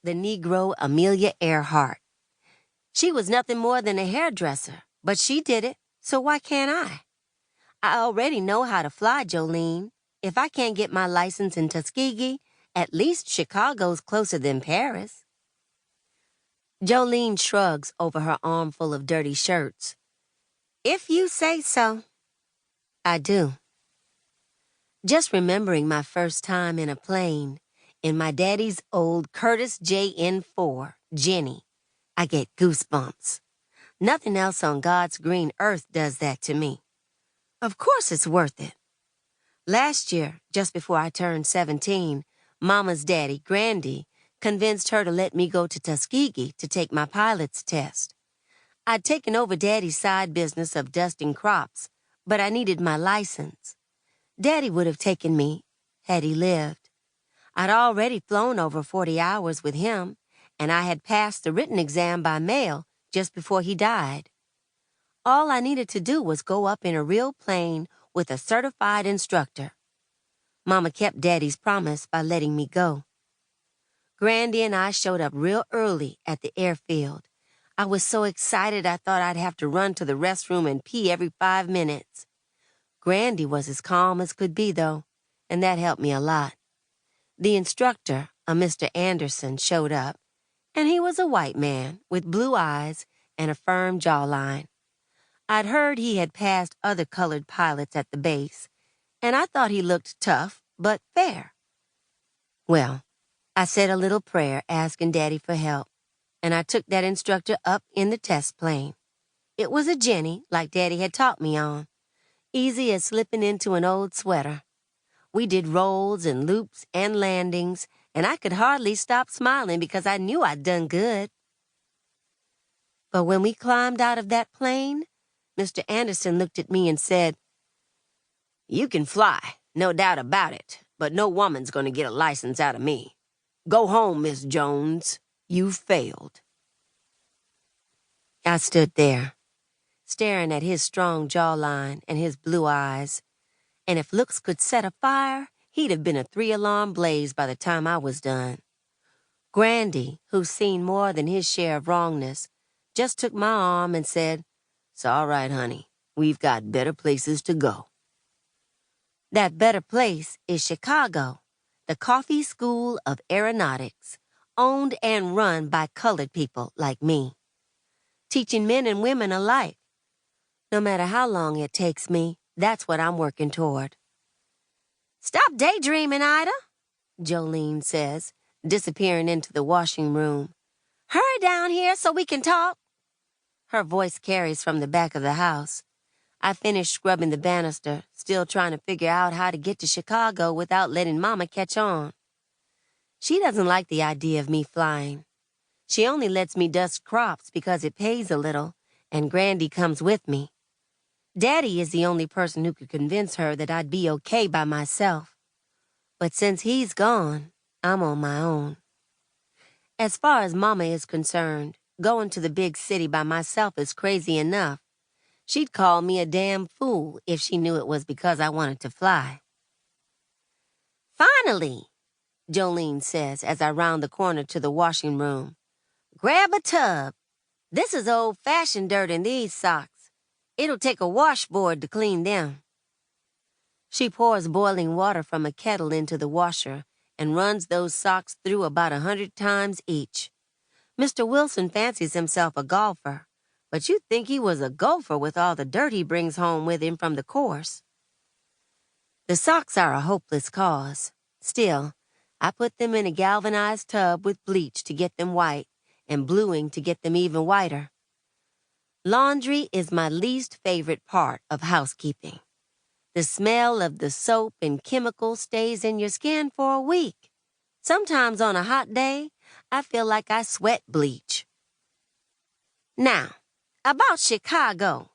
the Negro Amelia Earhart. She was nothing more than a hairdresser, but she did it, so why can't I? I already know how to fly, Jolene. If I can't get my license in Tuskegee, at least Chicago's closer than Paris. Jolene shrugs over her armful of dirty shirts. If you say so. I do. Just remembering my first time in a plane, in my daddy's old Curtis JN4, Jenny, I get goosebumps. Nothing else on God's green earth does that to me. Of course it's worth it. Last year, just before I turned 17, Mama's daddy, Grandy, convinced her to let me go to Tuskegee to take my pilot's test. I'd taken over Daddy's side business of dusting crops, but I needed my license. Daddy would have taken me had he lived. I'd already flown over 40 hours with him, and I had passed the written exam by mail just before he died. All I needed to do was go up in a real plane with a certified instructor. Mama kept Daddy's promise by letting me go. Grandy and I showed up real early at the airfield. I was so excited I thought I'd have to run to the restroom and pee every 5 minutes. Grandy was as calm as could be, though, and that helped me a lot. The instructor, a Mr. Anderson, showed up, and he was a white man with blue eyes and a firm jawline. I'd heard he had passed other colored pilots at the base, and I thought he looked tough but fair. Well, I said a little prayer asking Daddy for help, and I took that instructor up in the test plane. It was a Jenny, like Daddy had taught me on. Easy as slipping into an old sweater. We did rolls and loops and landings, and I could hardly stop smiling because I knew I'd done good. But when we climbed out of that plane, Mr. Anderson looked at me and said, "You can fly, no doubt about it, but no woman's going to get a license out of me. Go home, Miss Jones. You failed." I stood there, staring at his strong jawline and his blue eyes, and if looks could set a fire, he'd have been a 3-alarm blaze by the time I was done. Grandy, who's seen more than his share of wrongness, just took my arm and said, "It's all right, honey. We've got better places to go." That better place is Chicago, the Coffee School of Aeronautics, owned and run by colored people like me, teaching men and women alike. No matter how long it takes me, that's what I'm working toward. "Stop daydreaming, Ida," Jolene says, disappearing into the washing room. "Hurry down here so we can talk." Her voice carries from the back of the house. I finished scrubbing the banister, still trying to figure out how to get to Chicago without letting Mama catch on. She doesn't like the idea of me flying. She only lets me dust crops because it pays a little, and Grandy comes with me. Daddy is the only person who could convince her that I'd be okay by myself. But since he's gone, I'm on my own. As far as Mama is concerned, going to the big city by myself is crazy enough. She'd call me a damn fool if she knew it was because I wanted to fly. "Finally," Jolene says as I round the corner to the washing room. "Grab a tub. This is old-fashioned dirt in these socks. It'll take a washboard to clean them." She pours boiling water from a kettle into the washer and runs those socks through about 100 times each. Mr. Wilson fancies himself a golfer, but you'd think he was a gopher with all the dirt he brings home with him from the course. The socks are a hopeless cause. Still, I put them in a galvanized tub with bleach to get them white and bluing to get them even whiter. Laundry is my least favorite part of housekeeping. The smell of the soap and chemicals stays in your skin for a week. Sometimes on a hot day, I feel like I sweat bleach. "Now, about Chicago,"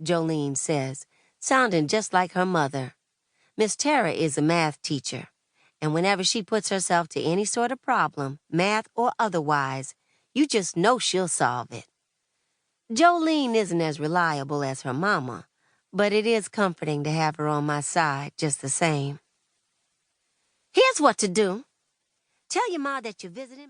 Jolene says, sounding just like her mother. Miss Tara is a math teacher, and whenever she puts herself to any sort of problem, math or otherwise, you just know she'll solve it. Jolene isn't as reliable as her mama, but it is comforting to have her on my side just the same. "Here's what to do. Tell your ma that you're visiting."